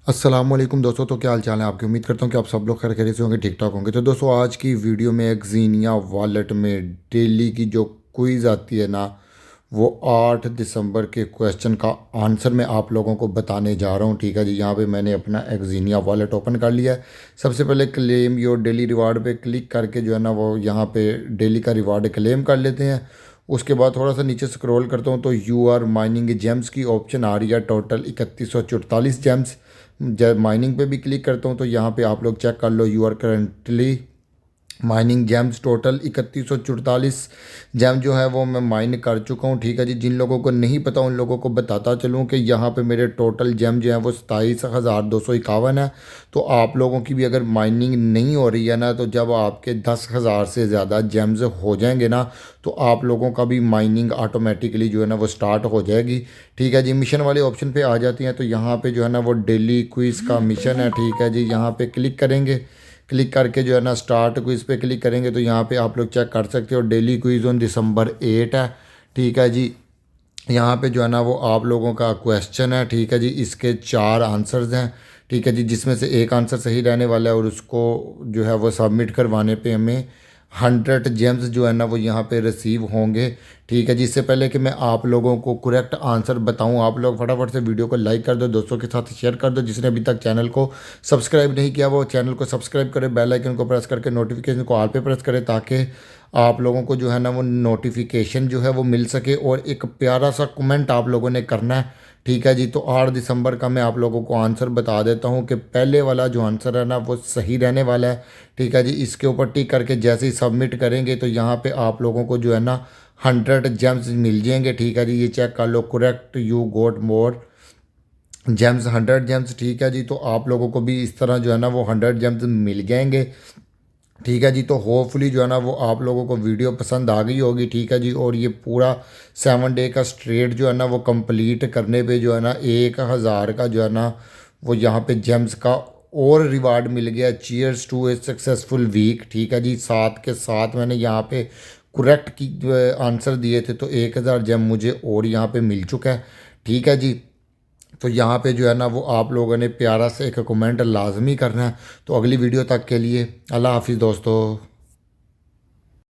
अस्सलामुअलैकुम दोस्तों। तो क्या हाल चाल है आपकी। उम्मीद करता हूँ कि आप सब लोग खैर खैरियत से होंगे, ठीक ठाक होंगे। तो दोस्तों आज की वीडियो में एक्जीनिया वॉलेट में डेली की जो क्विज़ आती है ना, वो 8 दिसंबर के क्वेश्चन का आंसर मैं आप लोगों को बताने जा रहा हूँ। ठीक है जी, यहाँ पे मैंने अपना एक्जीनिया वॉलेट ओपन कर लिया है। सबसे पहले क्लेम योर डेली रिवार्ड पे क्लिक करके जो है ना वो यहाँ पे डेली का रिवार्ड क्लेम कर लेते हैं। उसके बाद थोड़ा सा नीचे स्क्रॉल करता हूँ तो यू आर माइनिंग जेम्स की ऑप्शन आ रही है। Total 3144 James. जब माइनिंग पे भी क्लिक करता हूँ तो यहाँ पे आप लोग चेक कर लो, you are currently mining gems. Total 3144 gem जो है वो मैं माइन कर चुका हूँ। ठीक है जी, जिन लोगों को नहीं पता उन लोगों को बताता चलूँ कि यहाँ पे मेरे टोटल जैम जो है वो 27,251 है। तो आप लोगों की भी अगर माइनिंग नहीं हो रही है ना, तो जब आपके 10,000 से ज़्यादा जैम्स हो जाएंगे ना, तो आप लोगों का भी माइनिंग ऑटोमेटिकली जो है ना वो स्टार्ट हो जाएगी। ठीक है जी, मिशन वाले ऑप्शन पे आ जाती हैं तो यहाँ पे जो है ना वो डेली क्विज़ का मिशन है। ठीक है जी, यहाँ पे क्लिक करेंगे। क्लिक करके जो है ना स्टार्ट क्विज़ पे क्लिक करेंगे तो यहाँ पे आप लोग चेक कर सकते हो डेली क्विज़ ऑन दिसंबर 8 है। ठीक है जी, यहाँ पे जो है ना वो आप लोगों का क्वेश्चन है। ठीक है जी, इसके 4 आंसर्स हैं। ठीक है जी, जिसमें से एक आंसर सही रहने वाला है और उसको जो है वो सबमिट करवाने पे हमें 100 जेम्स जो है ना वो यहाँ पे रिसीव होंगे। ठीक है जी, इससे पहले कि मैं आप लोगों को करेक्ट आंसर बताऊँ, आप लोग फटाफट से वीडियो को लाइक कर दो, दोस्तों के साथ शेयर कर दो। जिसने अभी तक चैनल को सब्सक्राइब नहीं किया वो चैनल को सब्सक्राइब करें, बेल आइकन को प्रेस करके नोटिफिकेशन को ऑल पे प्रेस करें, ताकि आप लोगों को जो है ना वो नोटिफिकेशन जो है वो मिल सके। और एक प्यारा सा कमेंट आप लोगों ने करना है। ठीक है जी, तो 8 दिसंबर का मैं आप लोगों को आंसर बता देता हूँ कि पहले वाला जो आंसर है ना वो सही रहने वाला है। ठीक है जी, इसके ऊपर टिक करके जैसे ही सबमिट करेंगे तो यहाँ पे आप लोगों को जो है ना 100 जेम्स मिल जाएंगे। ठीक है जी, ये चेक कर लो, correct you got more gems, 100 gems. ठीक है जी, तो आप लोगों को भी इस तरह जो है ना वो 100 जेम्स मिल जाएंगे। ठीक है जी, तो होपफुली जो है ना वो आप लोगों को वीडियो पसंद आ गई होगी। ठीक है जी, और ये पूरा 7 डे का स्ट्रेट जो है ना वो कंप्लीट करने पे जो है ना 1,000 का जो है ना वो यहाँ पे जेम्स का और रिवार्ड मिल गया। Cheers to a successful week. ठीक है जी, साथ के साथ मैंने यहाँ पे करेक्ट की आंसर दिए थे तो 1,000 जेम मुझे और यहाँ पे मिल चुका है। ठीक है जी, तो यहाँ पे जो है ना वो आप लोगों ने प्यारा से एक कमेंट लाजमी करना है। तो अगली वीडियो तक के लिए अल्लाह हाफिज़ दोस्तों।